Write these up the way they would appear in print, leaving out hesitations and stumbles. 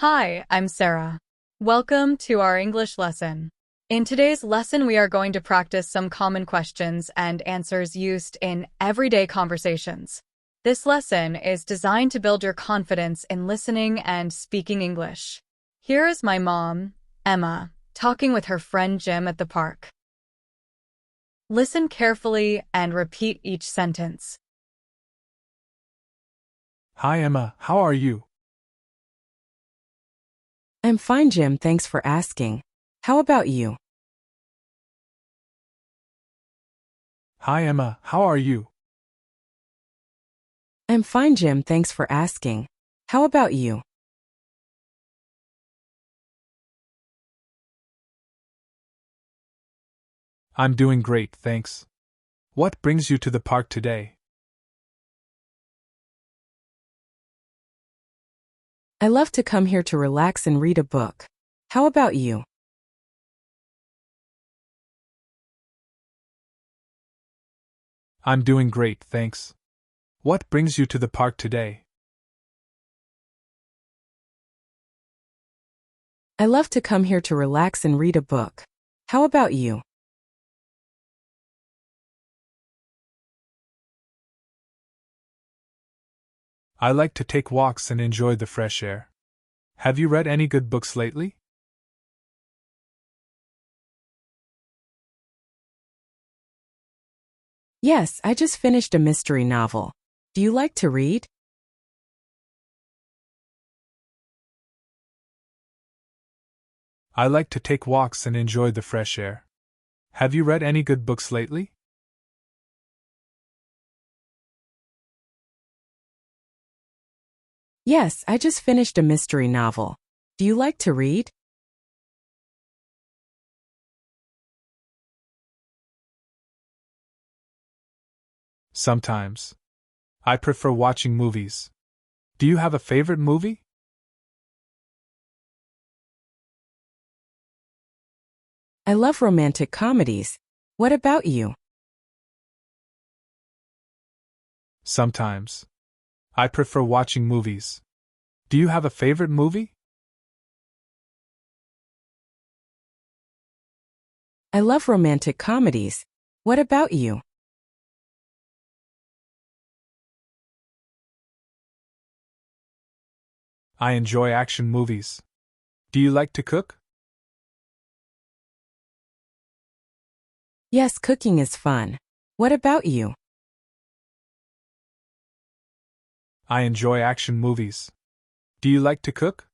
Hi, I'm Sarah. Welcome to our English lesson. In today's lesson, we are going to practice some common questions and answers used in everyday conversations. This lesson is designed to build your confidence in listening and speaking English. Here is my mom, Emma, talking with her friend Jim at the park. Listen carefully and repeat each sentence. Hi Emma, how are you? I'm fine, Jim, thanks for asking. How about you? Hi Emma, how are you? I'm fine, Jim, thanks for asking. How about you? I'm doing great, thanks. What brings you to the park today? I love to come here to relax and read a book. How about you? I'm doing great, thanks. What brings you to the park today? I love to come here to relax and read a book. How about you? I like to take walks and enjoy the fresh air. Have you read any good books lately? Yes, I just finished a mystery novel. Do you like to read? I like to take walks and enjoy the fresh air. Have you read any good books lately? Yes, I just finished a mystery novel. Do you like to read? Sometimes. I prefer watching movies. Do you have a favorite movie? I love romantic comedies. What about you? Sometimes. I prefer watching movies. Do you have a favorite movie? I love romantic comedies. What about you? I enjoy action movies. Do you like to cook? Yes, cooking is fun. What about you? I enjoy action movies. Do you like to cook?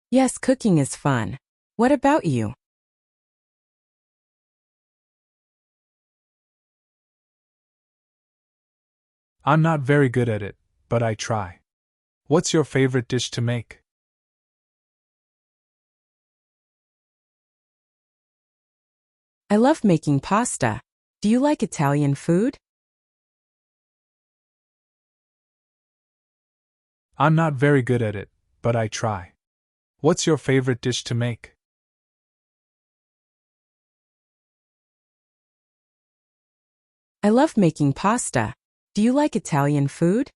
Yes, cooking is fun. What about you? I'm not very good at it, but I try. What's your favorite dish to make? I love making pasta. Do you like Italian food? I'm not very good at it, but I try. What's your favorite dish to make? I love making pasta. Do you like Italian food?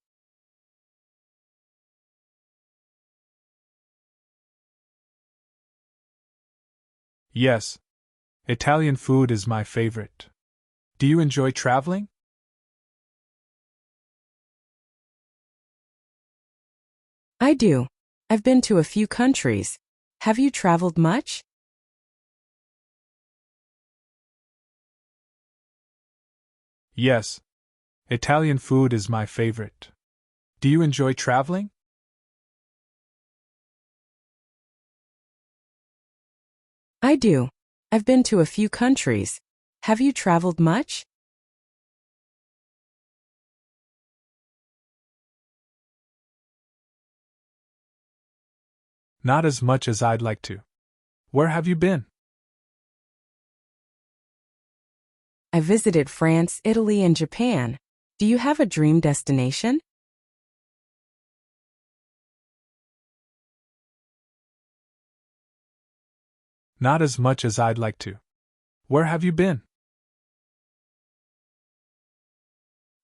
Yes. Italian food is my favorite. Do you enjoy traveling? I do. I've been to a few countries. Have you traveled much? Yes. Italian food is my favorite. Do you enjoy traveling? I do. I've been to a few countries. Have you traveled much? Not as much as I'd like to. Where have you been? I visited France, Italy, and Japan. Do you have a dream destination? Not as much as I'd like to. Where have you been?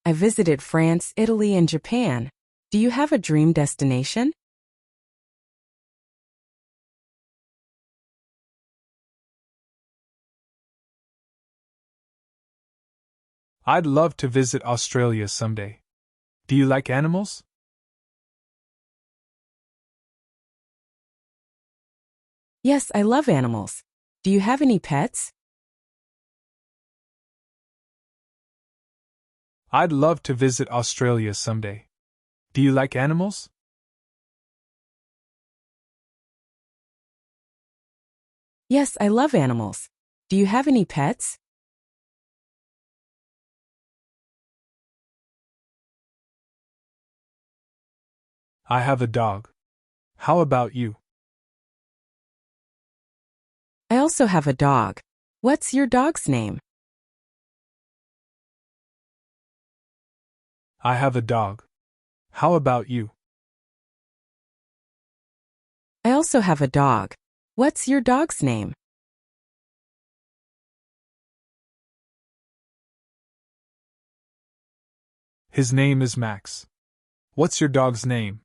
I visited France, Italy, and Japan. Do you have a dream destination? I'd love to visit Australia someday. Do you like animals? Yes, I love animals. Do you have any pets? I'd love to visit Australia someday. Do you like animals? Yes, I love animals. Do you have any pets? I have a dog. How about you? I also have a dog. What's your dog's name? I have a dog. How about you? I also have a dog. What's your dog's name? His name is Max. What's your dog's name?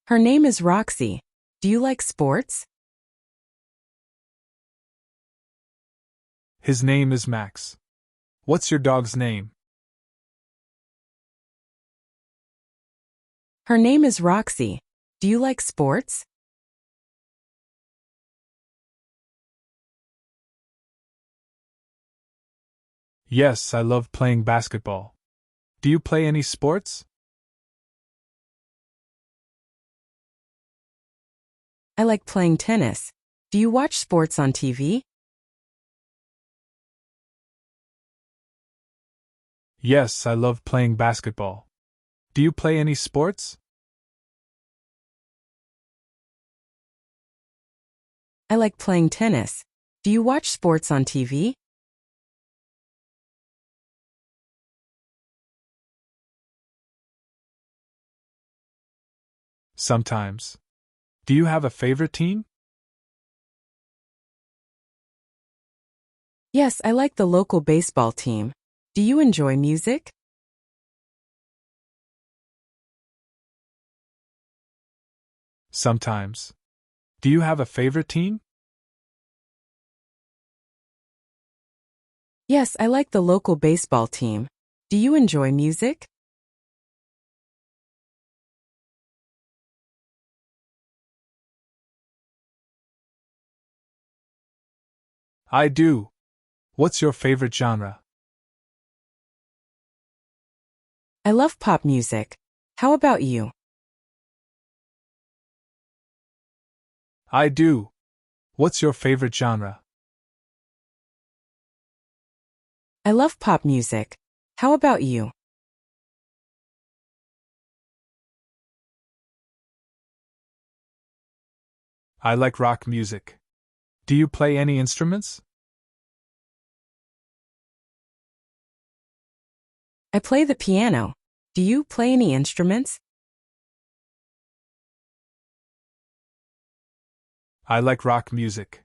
Her name is Roxy. Do you like sports? His name is Max. What's your dog's name? Her name is Roxy. Do you like sports? Yes, I love playing basketball. Do you play any sports? I like playing tennis. Do you watch sports on TV? Yes, I love playing basketball. Do you play any sports? I like playing tennis. Do you watch sports on TV? Sometimes. Do you have a favorite team? Yes, I like the local baseball team. Do you enjoy music? Sometimes. Do you have a favorite team? Yes, I like the local baseball team. Do you enjoy music? I do. What's your favorite genre? I love pop music. How about you? I do. What's your favorite genre? I love pop music. How about you? I like rock music. Do you play any instruments? I play the piano. Do you play any instruments? I like rock music.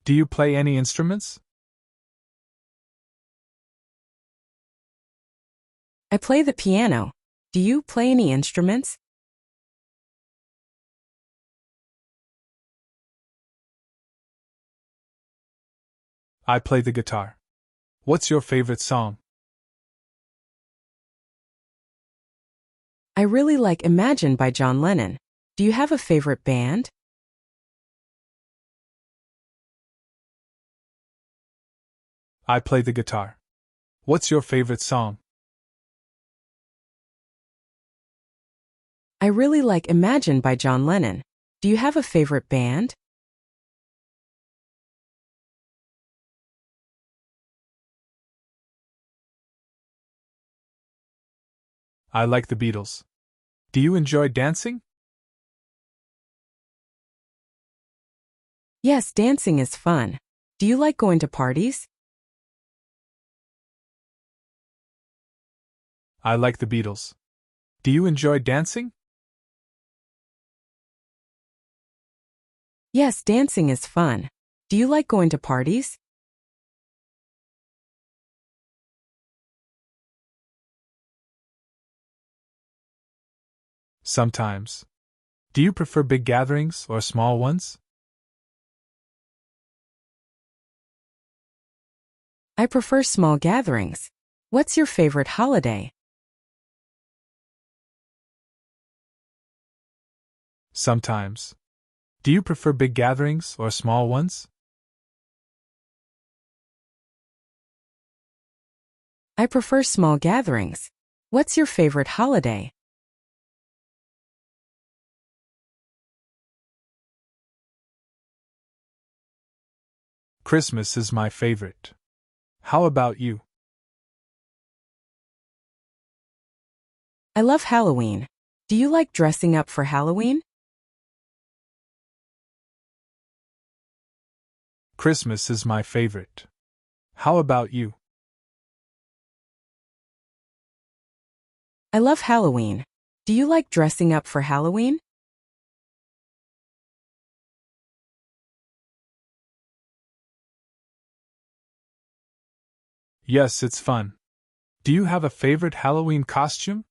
Do you play any instruments? I play the piano. Do you play any instruments? I play the guitar. What's your favorite song? I really like Imagine by John Lennon. Do you have a favorite band? I play the guitar. What's your favorite song? I really like Imagine by John Lennon. Do you have a favorite band? I like the Beatles. Do you enjoy dancing? Yes, dancing is fun. Do you like going to parties? I like the Beatles. Do you enjoy dancing? Yes, dancing is fun. Do you like going to parties? Sometimes. Do you prefer big gatherings or small ones? I prefer small gatherings. What's your favorite holiday? Sometimes. Do you prefer big gatherings or small ones? I prefer small gatherings. What's your favorite holiday? Christmas is my favorite. How about you? I love Halloween. Do you like dressing up for Halloween? Christmas is my favorite. How about you? I love Halloween. Do you like dressing up for Halloween? Yes, it's fun. Do you have a favorite Halloween costume?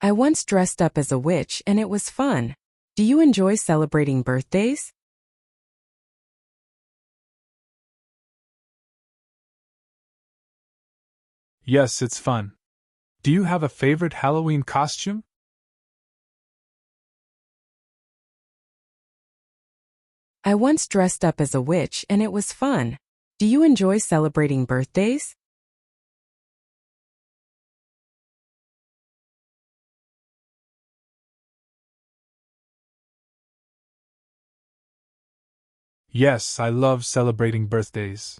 I once dressed up as a witch and it was fun. Do you enjoy celebrating birthdays? Yes, it's fun. Do you have a favorite Halloween costume? I once dressed up as a witch and it was fun. Do you enjoy celebrating birthdays? Yes, I love celebrating birthdays.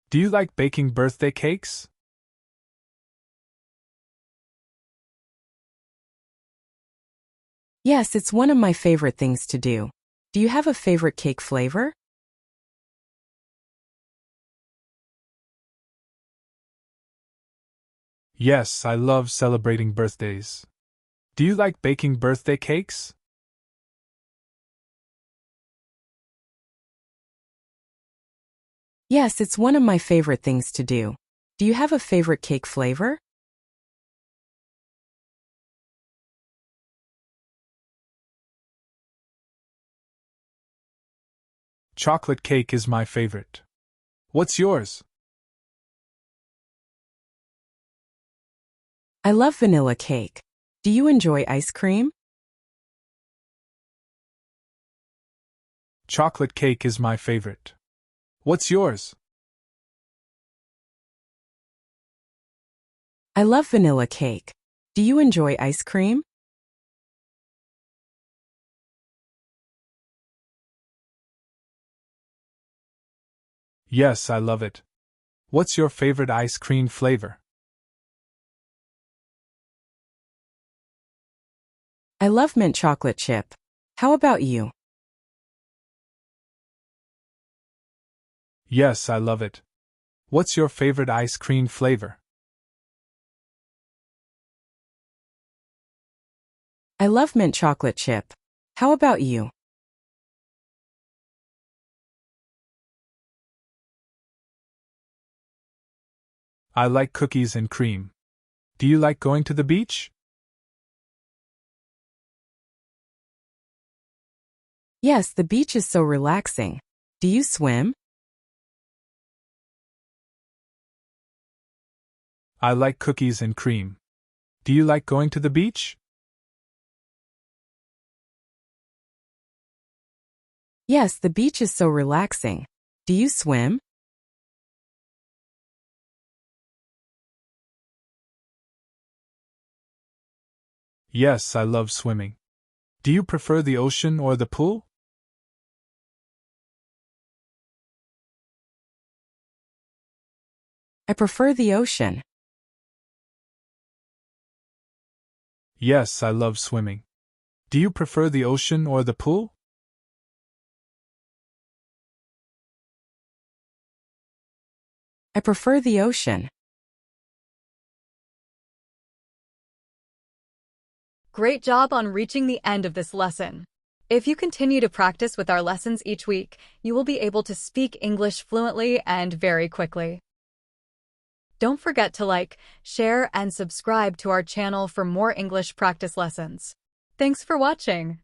Do you like baking birthday cakes? Yes, it's one of my favorite things to do. Do you have a favorite cake flavor? Yes, I love celebrating birthdays. Do you like baking birthday cakes? Yes, it's one of my favorite things to do. Do you have a favorite cake flavor? Chocolate cake is my favorite. What's yours? I love vanilla cake. Do you enjoy ice cream? Chocolate cake is my favorite. What's yours? I love vanilla cake. Do you enjoy ice cream? Yes, I love it. What's your favorite ice cream flavor? I love mint chocolate chip. How about you? Yes, I love it. What's your favorite ice cream flavor? I love mint chocolate chip. How about you? I like cookies and cream. Do you like going to the beach? Yes, the beach is so relaxing. Do you swim? I like cookies and cream. Do you like going to the beach? Yes, the beach is so relaxing. Do you swim? Yes, I love swimming. Do you prefer the ocean or the pool? I prefer the ocean. Yes, I love swimming. Do you prefer the ocean or the pool? I prefer the ocean. Great job on reaching the end of this lesson. If you continue to practice with our lessons each week, you will be able to speak English fluently and very quickly. Don't forget to like, share, and subscribe to our channel for more English practice lessons. Thanks for watching.